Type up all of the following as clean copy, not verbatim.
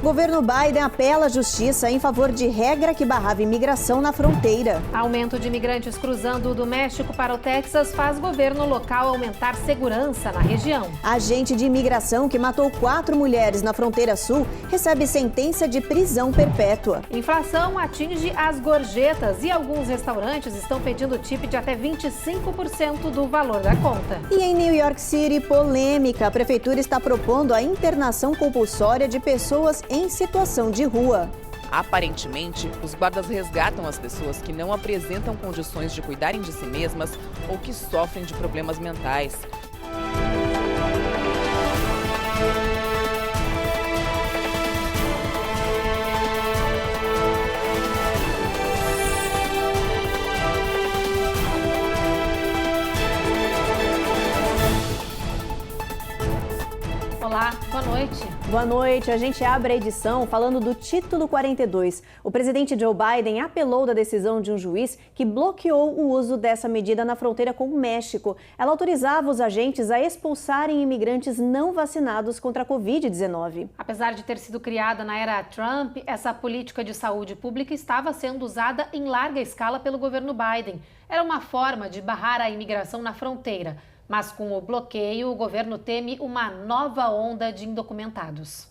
Governo Biden apela à justiça em favor de regra que barrava imigração na fronteira. Aumento de imigrantes cruzando do México para o Texas faz governo local aumentar segurança na região. Agente de imigração que matou 4 mulheres na fronteira sul recebe sentença de prisão perpétua. Inflação atinge as gorjetas e alguns restaurantes estão pedindo tip de até 25% do valor da conta. E em New York City, polêmica. A prefeitura está propondo a internação compulsória de pessoas em situação de rua. Aparentemente, os guardas resgatam as pessoas que não apresentam condições de cuidarem de si mesmas ou que sofrem de problemas mentais. Olá, boa noite. Boa noite. A gente abre a edição falando do Título 42. O presidente Joe Biden apelou da decisão de um juiz que bloqueou o uso dessa medida na fronteira com o México. Ela autorizava os agentes a expulsarem imigrantes não vacinados contra a Covid-19. Apesar de ter sido criada na era Trump, essa política de saúde pública estava sendo usada em larga escala pelo governo Biden. Era uma forma de barrar a imigração na fronteira. Mas com o bloqueio, o governo teme uma nova onda de indocumentados.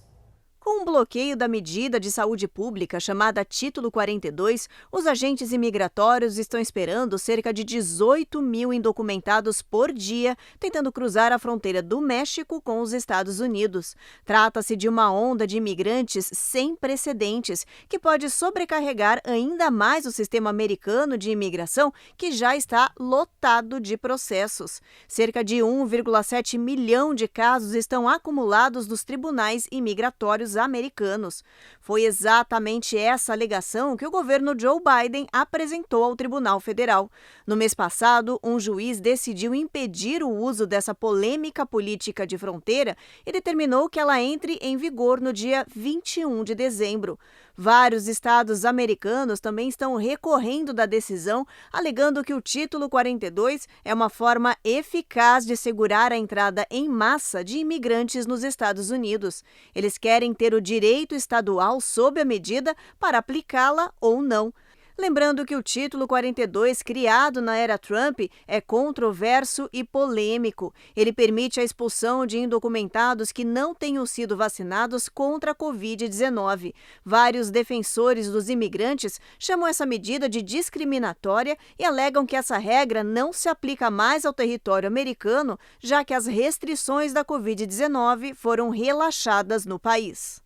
Com o bloqueio da medida de saúde pública chamada Título 42, os agentes imigratórios estão esperando cerca de 18 mil indocumentados por dia tentando cruzar a fronteira do México com os Estados Unidos. Trata-se de uma onda de imigrantes sem precedentes que pode sobrecarregar ainda mais o sistema americano de imigração, que já está lotado de processos. Cerca de 1,7 milhão de casos estão acumulados nos tribunais imigratórios americanos. Foi exatamente essa alegação que o governo Joe Biden apresentou ao Tribunal Federal. No mês passado, um juiz decidiu impedir o uso dessa polêmica política de fronteira e determinou que ela entre em vigor no dia 21 de dezembro. Vários estados americanos também estão recorrendo da decisão, alegando que o Título 42 é uma forma eficaz de segurar a entrada em massa de imigrantes nos Estados Unidos. Eles querem ter o direito estadual sob a medida para aplicá-la ou não. Lembrando que o Título 42, criado na era Trump, é controverso e polêmico. Ele permite a expulsão de indocumentados que não tenham sido vacinados contra a Covid-19. Vários defensores dos imigrantes chamam essa medida de discriminatória e alegam que essa regra não se aplica mais ao território americano, já que as restrições da Covid-19 foram relaxadas no país.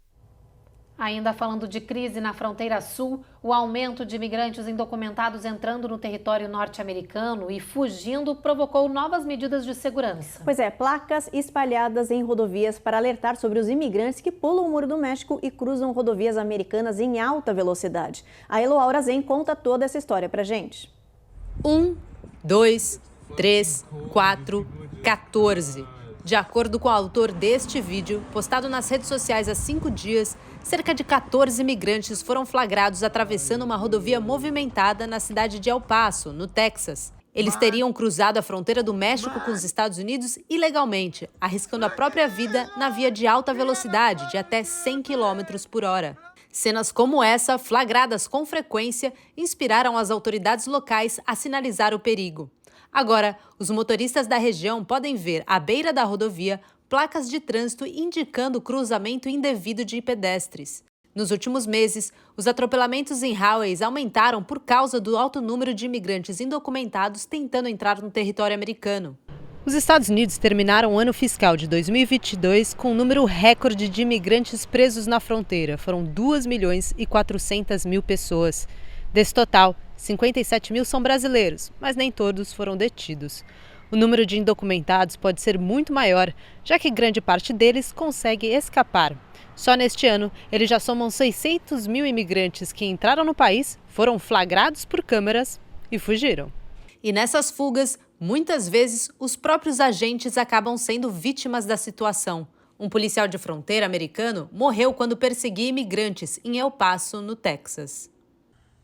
Ainda falando de crise na fronteira sul, o aumento de imigrantes indocumentados entrando no território norte-americano e fugindo provocou novas medidas de segurança. Pois é, placas espalhadas em rodovias para alertar sobre os imigrantes que pulam o Muro do México e cruzam rodovias americanas em alta velocidade. A Elo Aurazen conta toda essa história pra gente. 1, 2, 3, 4, 14. De acordo com o autor deste vídeo, postado nas redes sociais há 5 dias, cerca de 14 imigrantes foram flagrados atravessando uma rodovia movimentada na cidade de El Paso, no Texas. Eles teriam cruzado a fronteira do México com os Estados Unidos ilegalmente, arriscando a própria vida na via de alta velocidade, de até 100 km por hora. Cenas como essa, flagradas com frequência, inspiraram as autoridades locais a sinalizar o perigo. Agora, os motoristas da região podem ver, à beira da rodovia, placas de trânsito indicando o cruzamento indevido de pedestres. Nos últimos meses, os atropelamentos em highways aumentaram por causa do alto número de imigrantes indocumentados tentando entrar no território americano. Os Estados Unidos terminaram o ano fiscal de 2022 com um número recorde de imigrantes presos na fronteira. Foram 2.400.000 pessoas. Desse total, 57 mil são brasileiros, mas nem todos foram detidos. O número de indocumentados pode ser muito maior, já que grande parte deles consegue escapar. Só neste ano, eles já somam 600 mil imigrantes que entraram no país, foram flagrados por câmeras e fugiram. E nessas fugas, muitas vezes, os próprios agentes acabam sendo vítimas da situação. Um policial de fronteira americano morreu quando perseguia imigrantes em El Paso, no Texas.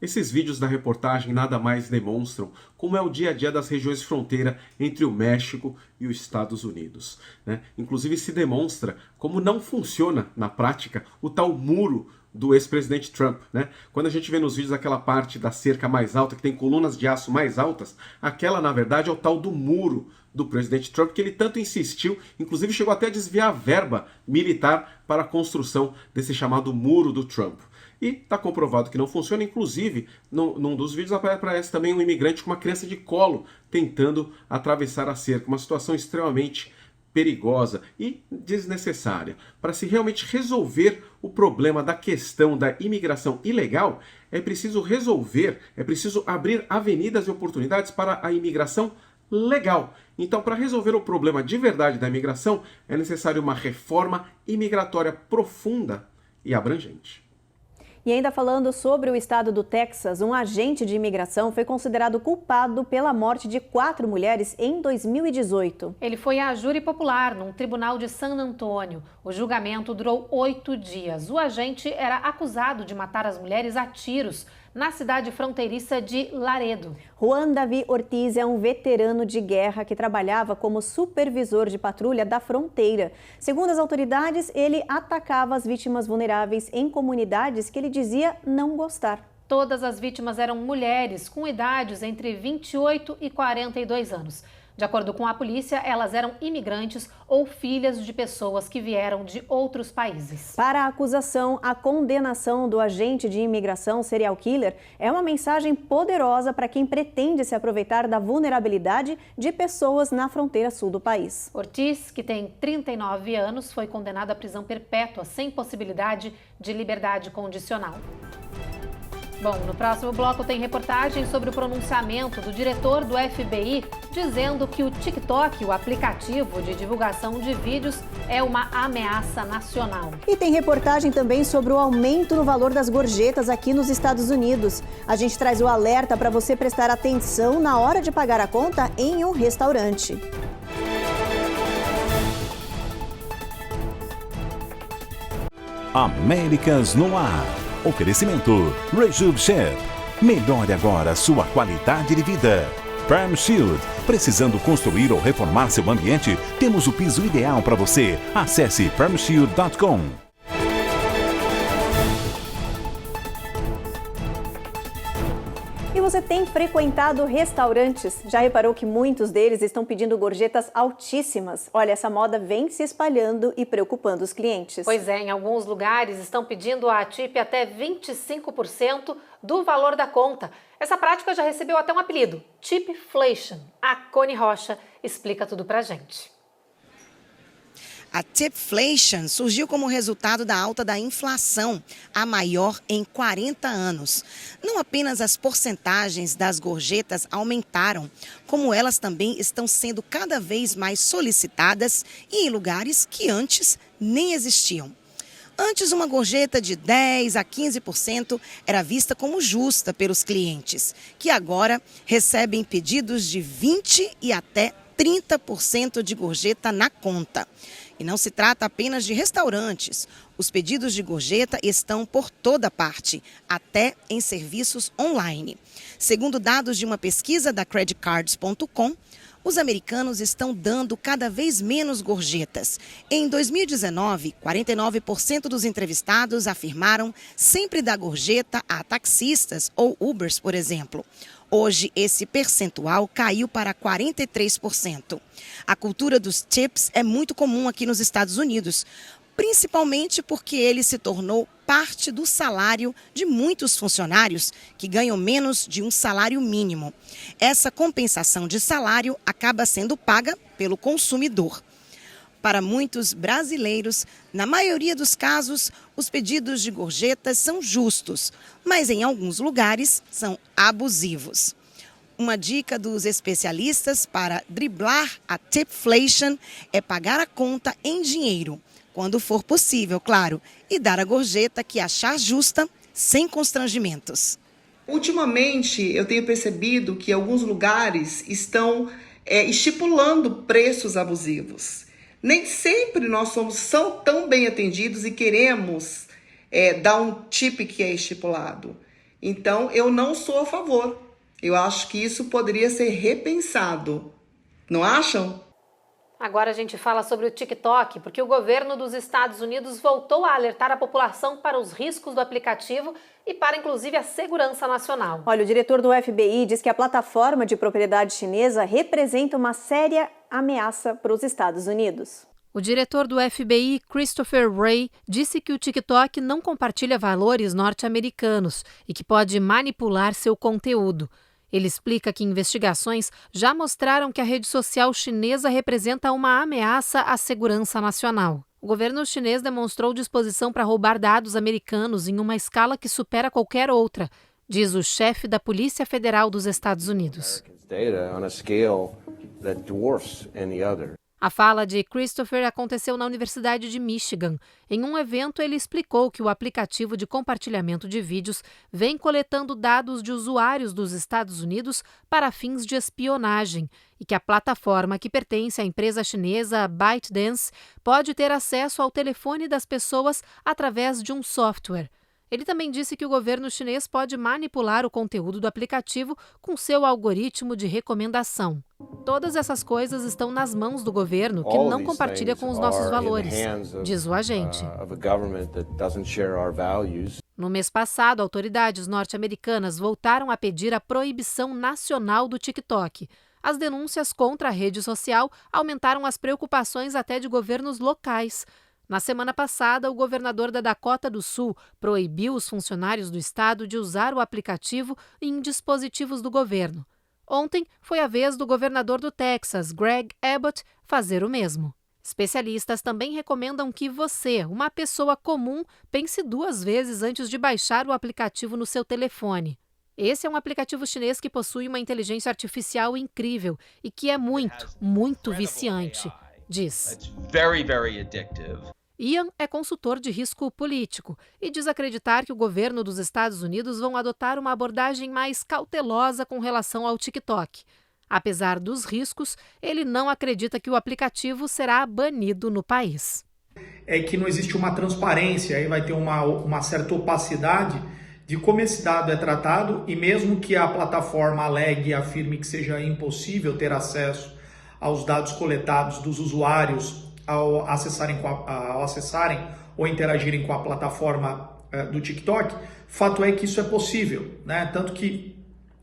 Esses vídeos da reportagem nada mais demonstram como é o dia a dia das regiões de fronteira entre o México e os Estados Unidos, né? Inclusive se demonstra como não funciona na prática o tal muro do ex-presidente Trump, né? Quando a gente vê nos vídeos aquela parte da cerca mais alta, que tem colunas de aço mais altas, aquela na verdade é o tal do muro do presidente Trump, que ele tanto insistiu, inclusive chegou até a desviar a verba militar para a construção desse chamado muro do Trump. E está comprovado que não funciona, inclusive num dos vídeos aparece também um imigrante com uma criança de colo tentando atravessar a cerca, uma situação extremamente perigosa e desnecessária. Para se realmente resolver o problema da questão da imigração ilegal, é preciso abrir avenidas e oportunidades para a imigração legal. Então, para resolver o problema de verdade da imigração, é necessário uma reforma imigratória profunda e abrangente. E ainda falando sobre o estado do Texas, um agente de imigração foi considerado culpado pela morte de 4 mulheres em 2018. Ele foi a júri popular num tribunal de San Antônio. O julgamento durou 8 dias. O agente era acusado de matar as mulheres a tiros na cidade fronteiriça de Laredo. Juan Davi Ortiz é um veterano de guerra que trabalhava como supervisor de patrulha da fronteira. Segundo as autoridades, ele atacava as vítimas vulneráveis em comunidades que ele dizia não gostar. Todas as vítimas eram mulheres com idades entre 28 e 42 anos. De acordo com a polícia, elas eram imigrantes ou filhas de pessoas que vieram de outros países. Para a acusação, a condenação do agente de imigração serial killer é uma mensagem poderosa para quem pretende se aproveitar da vulnerabilidade de pessoas na fronteira sul do país. Ortiz, que tem 39 anos, foi condenado à prisão perpétua sem possibilidade de liberdade condicional. Bom, no próximo bloco tem reportagem sobre o pronunciamento do diretor do FBI dizendo que o TikTok, o aplicativo de divulgação de vídeos, é uma ameaça nacional. E tem reportagem também sobre o aumento no valor das gorjetas aqui nos Estados Unidos. A gente traz o alerta para você prestar atenção na hora de pagar a conta em um restaurante. Américas no Ar. Oferecimento Rejuve Chef. Melhore agora sua qualidade de vida. Perm Shield. Precisando construir ou reformar seu ambiente? Temos o piso ideal para você. Acesse permshield.com. E você tem frequentado restaurantes? Já reparou que muitos deles estão pedindo gorjetas altíssimas? Olha, essa moda vem se espalhando e preocupando os clientes. Pois é, em alguns lugares estão pedindo a tip até 25% do valor da conta. Essa prática já recebeu até um apelido, Tipflation. A Cone Rocha explica tudo pra gente. A Tipflation surgiu como resultado da alta da inflação, a maior em 40 anos. Não apenas as porcentagens das gorjetas aumentaram, como elas também estão sendo cada vez mais solicitadas e em lugares que antes nem existiam. Antes, uma gorjeta de 10% a 15% era vista como justa pelos clientes, que agora recebem pedidos de 20% e até 30% de gorjeta na conta. E não se trata apenas de restaurantes. Os pedidos de gorjeta estão por toda parte, até em serviços online. Segundo dados de uma pesquisa da creditcards.com, os americanos estão dando cada vez menos gorjetas. Em 2019, 49% dos entrevistados afirmaram sempre dar gorjeta a taxistas ou Ubers, por exemplo. Hoje, esse percentual caiu para 43%. A cultura dos tips é muito comum aqui nos Estados Unidos, principalmente porque ele se tornou parte do salário de muitos funcionários que ganham menos de um salário mínimo. Essa compensação de salário acaba sendo paga pelo consumidor. Para muitos brasileiros, na maioria dos casos, os pedidos de gorjetas são justos, mas em alguns lugares são abusivos. Uma dica dos especialistas para driblar a tipflation é pagar a conta em dinheiro, quando for possível, claro, e dar a gorjeta que achar justa, sem constrangimentos. Ultimamente, eu tenho percebido que alguns lugares estão estipulando preços abusivos. Nem sempre nós são tão bem atendidos e queremos dar um tip que é estipulado. Então, eu não sou a favor. Eu acho que isso poderia ser repensado. Não acham? Agora a gente fala sobre o TikTok, porque o governo dos Estados Unidos voltou a alertar a população para os riscos do aplicativo e para, inclusive, a segurança nacional. Olha, o diretor do FBI diz que a plataforma de propriedade chinesa representa uma séria ameaça para os Estados Unidos. O diretor do FBI, Christopher Wray, disse que o TikTok não compartilha valores norte-americanos e que pode manipular seu conteúdo. Ele explica que investigações já mostraram que a rede social chinesa representa uma ameaça à segurança nacional. O governo chinês demonstrou disposição para roubar dados americanos em uma escala que supera qualquer outra, diz o chefe da Polícia Federal dos Estados Unidos. A fala de Christopher aconteceu na Universidade de Michigan. Em um evento, ele explicou que o aplicativo de compartilhamento de vídeos vem coletando dados de usuários dos Estados Unidos para fins de espionagem e que a plataforma, que pertence à empresa chinesa ByteDance, pode ter acesso ao telefone das pessoas através de um software. Ele também disse que o governo chinês pode manipular o conteúdo do aplicativo com seu algoritmo de recomendação. Todas essas coisas estão nas mãos do governo, que não compartilha com os nossos valores, diz o agente. No mês passado, autoridades norte-americanas voltaram a pedir a proibição nacional do TikTok. As denúncias contra a rede social aumentaram as preocupações até de governos locais. Na semana passada, o governador da Dakota do Sul proibiu os funcionários do estado de usar o aplicativo em dispositivos do governo. Ontem foi a vez do governador do Texas, Greg Abbott, fazer o mesmo. Especialistas também recomendam que você, uma pessoa comum, pense 2 vezes antes de baixar o aplicativo no seu telefone. Esse é um aplicativo chinês que possui uma inteligência artificial incrível e que é muito viciante, diz. Ian é consultor de risco político e diz acreditar que o governo dos Estados Unidos vão adotar uma abordagem mais cautelosa com relação ao TikTok. Apesar dos riscos, ele não acredita que o aplicativo será banido no país. É que não existe uma transparência, aí vai ter uma certa opacidade de como esse dado é tratado, e mesmo que a plataforma alegue e afirme que seja impossível ter acesso aos dados coletados dos usuários ao acessarem ou interagirem com a plataforma do TikTok, fato é que isso é possível, né? Tanto que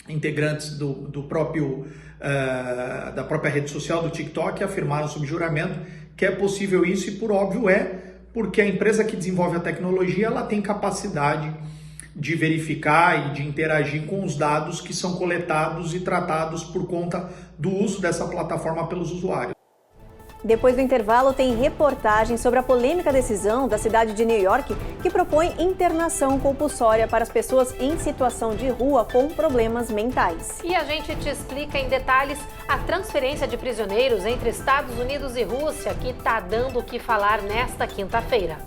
integrantes da própria rede social do TikTok afirmaram sob juramento que é possível isso, e por óbvio porque a empresa que desenvolve a tecnologia ela tem capacidade de verificar e de interagir com os dados que são coletados e tratados por conta do uso dessa plataforma pelos usuários. Depois do intervalo, tem reportagem sobre a polêmica decisão da cidade de New York que propõe internação compulsória para as pessoas em situação de rua com problemas mentais. E a gente te explica em detalhes a transferência de prisioneiros entre Estados Unidos e Rússia, que está dando o que falar nesta quinta-feira.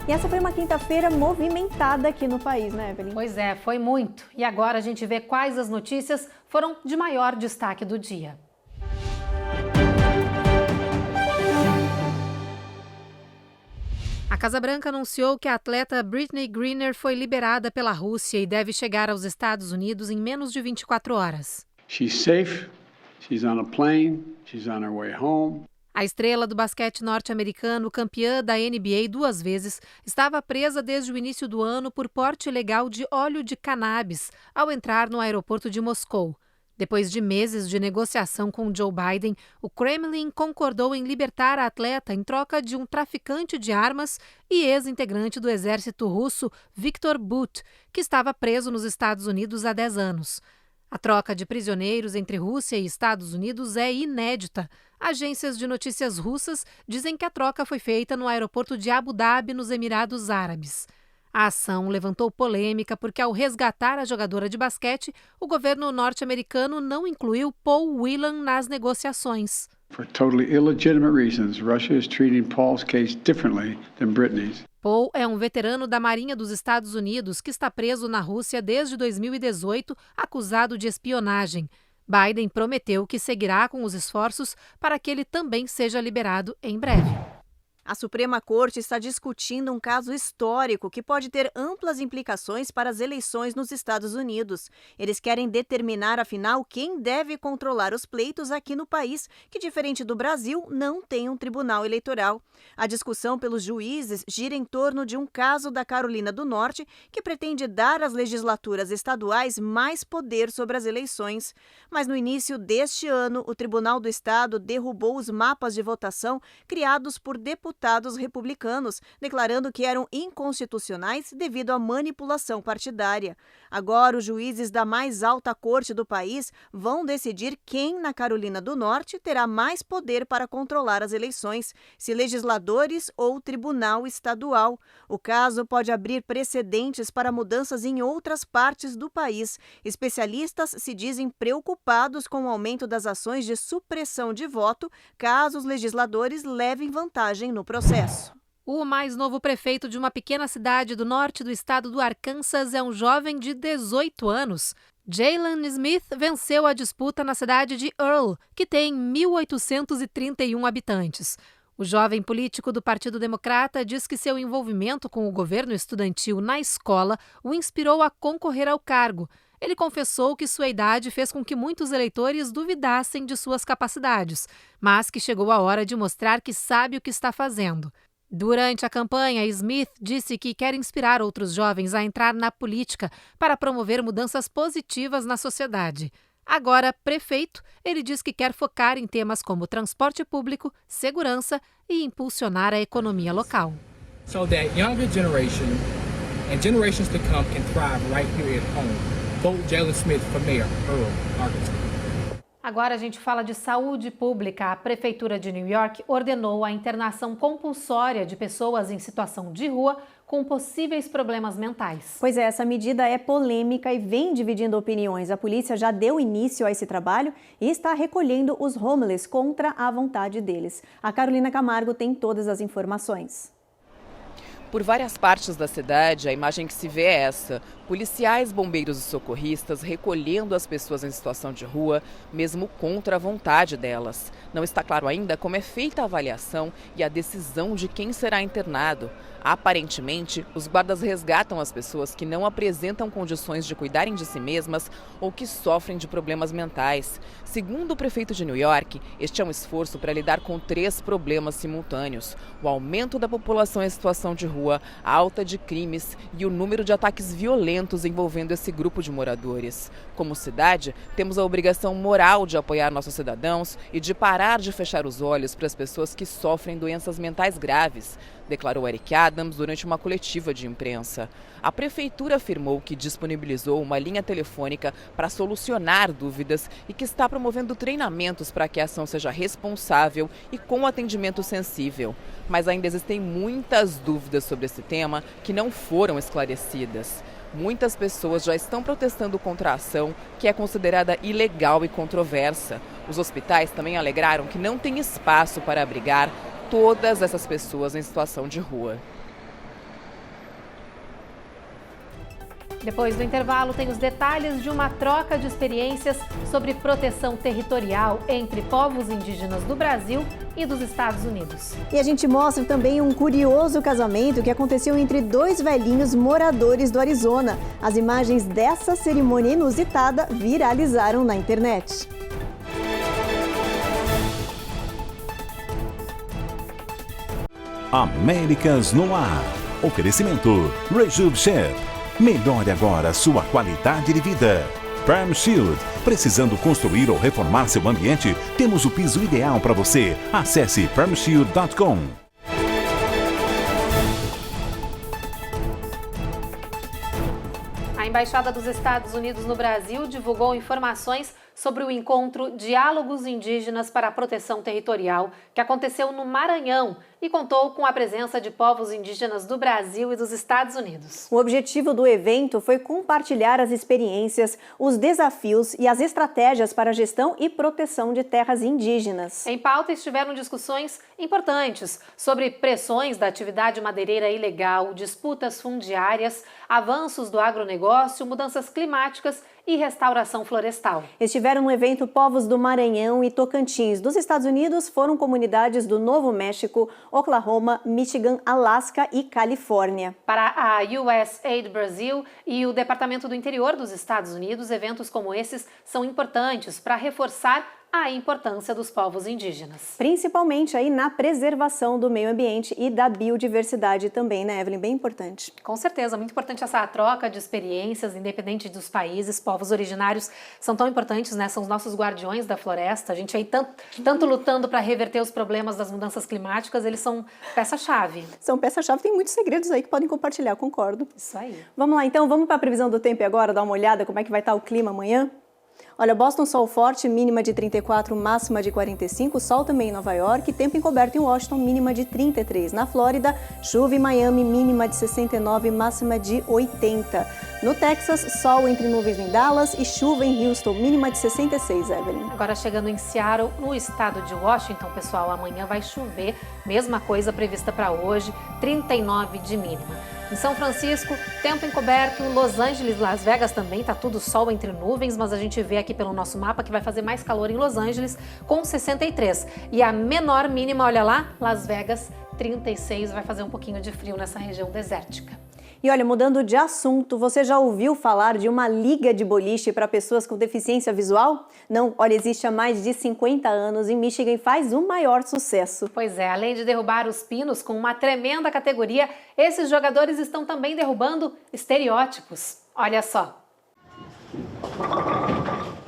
E essa foi uma quinta-feira movimentada aqui no país, né, Evelyn? Pois é, foi muito. E agora a gente vê quais as notícias foram de maior destaque do dia. A Casa Branca anunciou que a atleta Brittney Griner foi liberada pela Rússia e deve chegar aos Estados Unidos em menos de 24 horas. She's safe. She's on a plane. She's on her way home. A estrela do basquete norte-americano, campeã da NBA 2 vezes, estava presa desde o início do ano por porte ilegal de óleo de cannabis ao entrar no aeroporto de Moscou. Depois de meses de negociação com Joe Biden, o Kremlin concordou em libertar a atleta em troca de um traficante de armas e ex-integrante do exército russo, Viktor Bout, que estava preso nos Estados Unidos há 10 anos. A troca de prisioneiros entre Rússia e Estados Unidos é inédita. Agências de notícias russas dizem que a troca foi feita no aeroporto de Abu Dhabi, nos Emirados Árabes. A ação levantou polêmica porque, ao resgatar a jogadora de basquete, o governo norte-americano não incluiu Paul Whelan nas negociações. For totally illegitimate reasons, Russia is treating Paul's case differently than Brittney's. Paul é um veterano da Marinha dos Estados Unidos que está preso na Rússia desde 2018, acusado de espionagem. Biden prometeu que seguirá com os esforços para que ele também seja liberado em breve. A Suprema Corte está discutindo um caso histórico que pode ter amplas implicações para as eleições nos Estados Unidos. Eles querem determinar, afinal, quem deve controlar os pleitos aqui no país, que, diferente do Brasil, não tem um tribunal eleitoral. A discussão pelos juízes gira em torno de um caso da Carolina do Norte que pretende dar às legislaturas estaduais mais poder sobre as eleições. Mas no início deste ano, o Tribunal do Estado derrubou os mapas de votação criados por deputados republicanos, declarando que eram inconstitucionais devido à manipulação partidária. Agora, os juízes da mais alta corte do país vão decidir quem na Carolina do Norte terá mais poder para controlar as eleições, se legisladores ou tribunal estadual. O caso pode abrir precedentes para mudanças em outras partes do país. Especialistas se dizem preocupados com o aumento das ações de supressão de voto, caso os legisladores levem vantagem no processo. O mais novo prefeito de uma pequena cidade do norte do estado do Arkansas é um jovem de 18 anos. Jalen Smith venceu a disputa na cidade de Earl, que tem 1.831 habitantes. O jovem político do Partido Democrata diz que seu envolvimento com o governo estudantil na escola o inspirou a concorrer ao cargo. Ele confessou que sua idade fez com que muitos eleitores duvidassem de suas capacidades, mas que chegou a hora de mostrar que sabe o que está fazendo. Durante a campanha, Smith disse que quer inspirar outros jovens a entrar na política para promover mudanças positivas na sociedade. Agora, prefeito, ele diz que quer focar em temas como transporte público, segurança e impulsionar a economia local. So that younger generation and generations to come can thrive right here at home. Vote Jalen Smith for mayor, Earl, Arkansas. Agora a gente fala de saúde pública. A Prefeitura de New York ordenou a internação compulsória de pessoas em situação de rua com possíveis problemas mentais. Pois é, essa medida é polêmica e vem dividindo opiniões. A polícia já deu início a esse trabalho e está recolhendo os homeless contra a vontade deles. A Carolina Camargo tem todas as informações. Por várias partes da cidade, a imagem que se vê é essa: policiais, bombeiros e socorristas recolhendo as pessoas em situação de rua, mesmo contra a vontade delas. Não está claro ainda como é feita a avaliação e a decisão de quem será internado. Aparentemente, os guardas resgatam as pessoas que não apresentam condições de cuidarem de si mesmas ou que sofrem de problemas mentais. Segundo o prefeito de New York, este é um esforço para lidar com 3 problemas simultâneos: o aumento da população em situação de rua, a alta de crimes e o número de ataques violentos envolvendo esse grupo de moradores. Como cidade, temos a obrigação moral de apoiar nossos cidadãos e de parar de fechar os olhos para as pessoas que sofrem doenças mentais graves, declarou Eric Adams durante uma coletiva de imprensa. A prefeitura afirmou que disponibilizou uma linha telefônica para solucionar dúvidas e que está promovendo treinamentos para que a ação seja responsável e com atendimento sensível. Mas ainda existem muitas dúvidas sobre esse tema que não foram esclarecidas. Muitas pessoas já estão protestando contra a ação, que é considerada ilegal e controversa. Os hospitais também alegaram que não tem espaço para abrigar todas essas pessoas em situação de rua. Depois do intervalo, tem os detalhes de uma troca de experiências sobre proteção territorial entre povos indígenas do Brasil e dos Estados Unidos. E a gente mostra também um curioso casamento que aconteceu entre 2 velhinhos moradores do Arizona. As imagens dessa cerimônia inusitada viralizaram na internet. Américas no ar. Oferecimento Rejub Chef. Melhore agora sua qualidade de vida. Prime Shield. Precisando construir ou reformar seu ambiente? Temos o piso ideal para você. Acesse primeshield.com. A Embaixada dos Estados Unidos no Brasil divulgou informações sobre o encontro Diálogos Indígenas para a Proteção Territorial, que aconteceu no Maranhão e contou com a presença de povos indígenas do Brasil e dos Estados Unidos. O objetivo do evento foi compartilhar as experiências, os desafios e as estratégias para a gestão e proteção de terras indígenas. Em pauta estiveram discussões importantes sobre pressões da atividade madeireira ilegal, disputas fundiárias, avanços do agronegócio, mudanças climáticas e restauração florestal. Estiveram no evento povos do Maranhão e Tocantins. Dos Estados Unidos foram comunidades do Novo México, Oklahoma, Michigan, Alasca e Califórnia. Para a USAID Brasil e o Departamento do Interior dos Estados Unidos, eventos como esses são importantes para reforçar a importância dos povos indígenas. Principalmente aí na preservação do meio ambiente e da biodiversidade também, né, Evelyn? Bem importante. Com certeza, muito importante essa troca de experiências, independente dos países. Povos originários são tão importantes, né? São os nossos guardiões da floresta. A gente aí tanto lutando para reverter os problemas das mudanças climáticas, eles são peça-chave. São peça-chave, tem muitos segredos aí que podem compartilhar, concordo. Isso aí. Vamos lá então, vamos para a previsão do tempo agora, dar uma olhada como é que vai estar o clima amanhã? Olha, Boston, sol forte, mínima de 34, máxima de 45, sol também em Nova York, tempo encoberto em Washington, mínima de 33. Na Flórida, chuva em Miami, mínima de 69, máxima de 80. No Texas, sol entre nuvens em Dallas e chuva em Houston, mínima de 66, Evelyn. Agora chegando em Seattle, no estado de Washington, pessoal, amanhã vai chover, mesma coisa prevista para hoje, 39 de mínima. Em São Francisco, tempo encoberto, Los Angeles, Las Vegas também, tá tudo sol entre nuvens, mas a gente vê aqui pelo nosso mapa que vai fazer mais calor em Los Angeles com 63. E a menor mínima, olha lá, Las Vegas, 36, vai fazer um pouquinho de frio nessa região desértica. E olha, mudando de assunto, você já ouviu falar de uma liga de boliche para pessoas com deficiência visual? Não, olha, existe há mais de 50 anos em Michigan e faz o maior sucesso. Pois é, além de derrubar os pinos com uma tremenda categoria, esses jogadores estão também derrubando estereótipos. Olha só.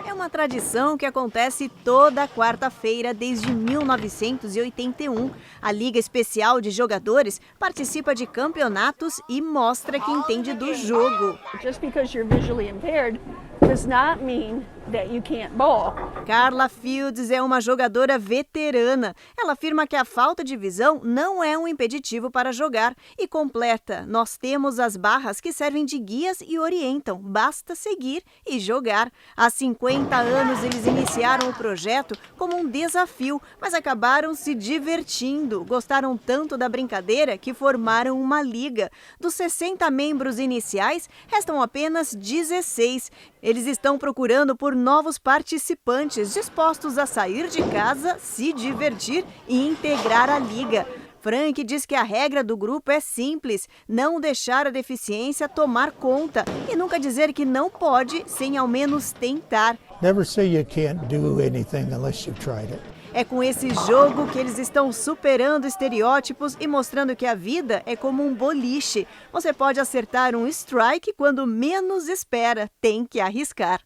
É uma tradição que acontece toda quarta-feira desde 1981. A Liga Especial de Jogadores participa de campeonatos e mostra que entende do jogo. Just because you're visually impaired does not mean that you can't ball. Carla Fields é uma jogadora veterana. Ela afirma que a falta de visão não é um impeditivo para jogar e completa: nós temos as barras que servem de guias e orientam, basta seguir e jogar. Há 50 anos eles iniciaram o projeto como um desafio, mas acabaram se divertindo. Gostaram tanto da brincadeira que formaram uma liga. Dos 60 membros iniciais, restam apenas 16. Eles estão procurando por novos participantes dispostos a sair de casa, se divertir e integrar a liga. Frank diz que a regra do grupo é simples: não deixar a deficiência tomar conta e nunca dizer que não pode sem ao menos tentar. Never say you can't do anything unless you've tried it. É com esse jogo que eles estão superando estereótipos e mostrando que a vida é como um boliche. Você pode acertar um strike quando menos espera, tem que arriscar.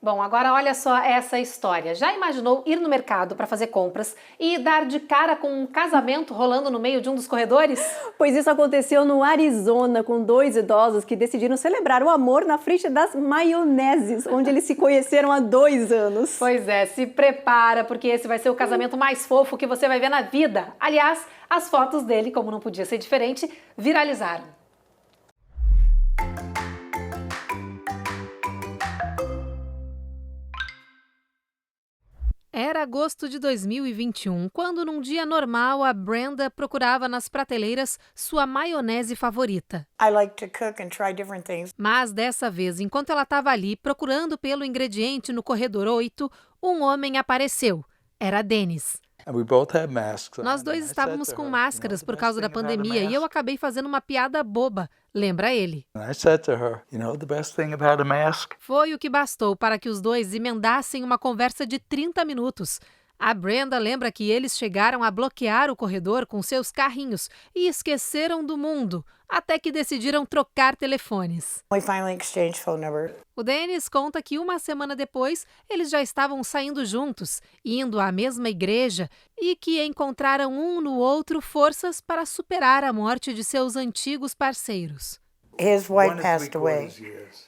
Bom, agora olha só essa história. Já imaginou ir no mercado para fazer compras e dar de cara com um casamento rolando no meio de um dos corredores? Pois isso aconteceu no Arizona com 2 idosos que decidiram celebrar o amor na frente das maioneses, onde eles se conheceram há 2 anos. Pois é, se prepara, porque esse vai ser o casamento mais fofo que você vai ver na vida. Aliás, as fotos dele, como não podia ser diferente, viralizaram. Era agosto de 2021, quando num dia normal a Brenda procurava nas prateleiras sua maionese favorita. I like to cook and try different things. Mas dessa vez, enquanto ela estava ali procurando pelo ingrediente no corredor 8, um homem apareceu. Era Dennis. Nós dois estávamos com máscaras por causa da pandemia e eu acabei fazendo uma piada boba, lembra ele. Foi o que bastou para que os dois emendassem uma conversa de 30 minutos. A Brenda lembra que eles chegaram a bloquear o corredor com seus carrinhos e esqueceram do mundo, até que decidiram trocar telefones. We finally exchanged phone numbers. O Dennis conta que uma semana depois eles já estavam saindo juntos, indo à mesma igreja e que encontraram um no outro forças para superar a morte de seus antigos parceiros. His wife passed away,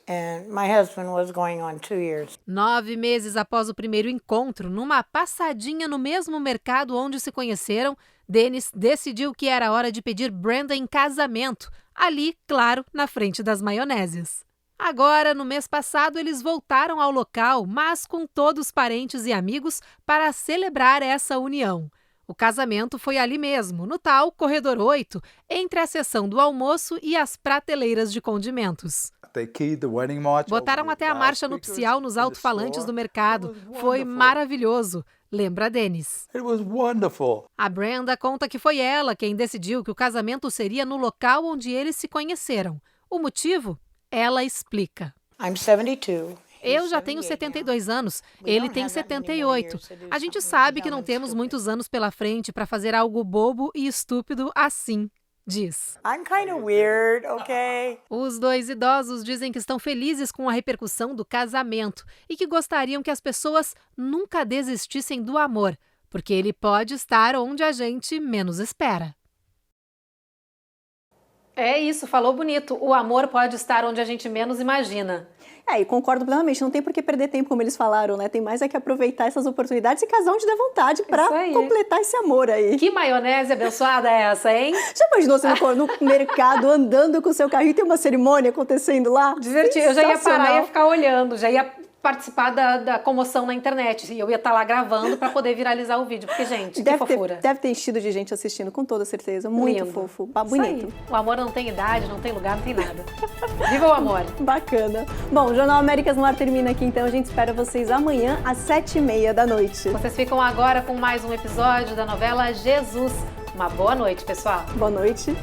and my husband was going on 2 years. 9 meses após o primeiro encontro, numa passadinha no mesmo mercado onde se conheceram, Dennis decidiu que era hora de pedir Brenda em casamento, ali, claro, na frente das maioneses. Agora, no mês passado, eles voltaram ao local, mas com todos os parentes e amigos, para celebrar essa união. O casamento foi ali mesmo, no tal Corredor 8, entre a sessão do almoço e as prateleiras de condimentos. Botaram até a marcha nupcial nos alto-falantes do mercado. Foi maravilhoso, lembra Dennis. A Brenda conta que foi ela quem decidiu que o casamento seria no local onde eles se conheceram. O motivo? Ela explica. Eu já tenho 72 anos, ele tem 78. A gente sabe que não temos muitos anos pela frente para fazer algo bobo e estúpido assim, diz. Os dois idosos dizem que estão felizes com a repercussão do casamento e que gostariam que as pessoas nunca desistissem do amor, porque ele pode estar onde a gente menos espera. É isso, falou bonito. O amor pode estar onde a gente menos imagina. E concordo plenamente, não tem por que perder tempo, como eles falaram, né? Tem mais é que aproveitar essas oportunidades e casar onde der vontade para completar esse amor aí. Que maionese abençoada é essa, hein? Já imaginou você no mercado andando com o seu carrinho e tem uma cerimônia acontecendo lá? Divertido, eu já ia parar e ia ficar olhando, já ia participar da comoção na internet. E eu ia estar lá gravando para poder viralizar o vídeo. Porque, gente, que fofura. Deve ter enchido de gente assistindo, com toda certeza. Muito lindo. Fofo, bonito. O amor não tem idade, não tem lugar, não tem nada. Viva o amor! Bacana. Bom, o Jornal Américas no Ar termina aqui, então a gente espera vocês amanhã às 7h30 da noite. Vocês ficam agora com mais um episódio da novela Jesus. Uma boa noite, pessoal. Boa noite.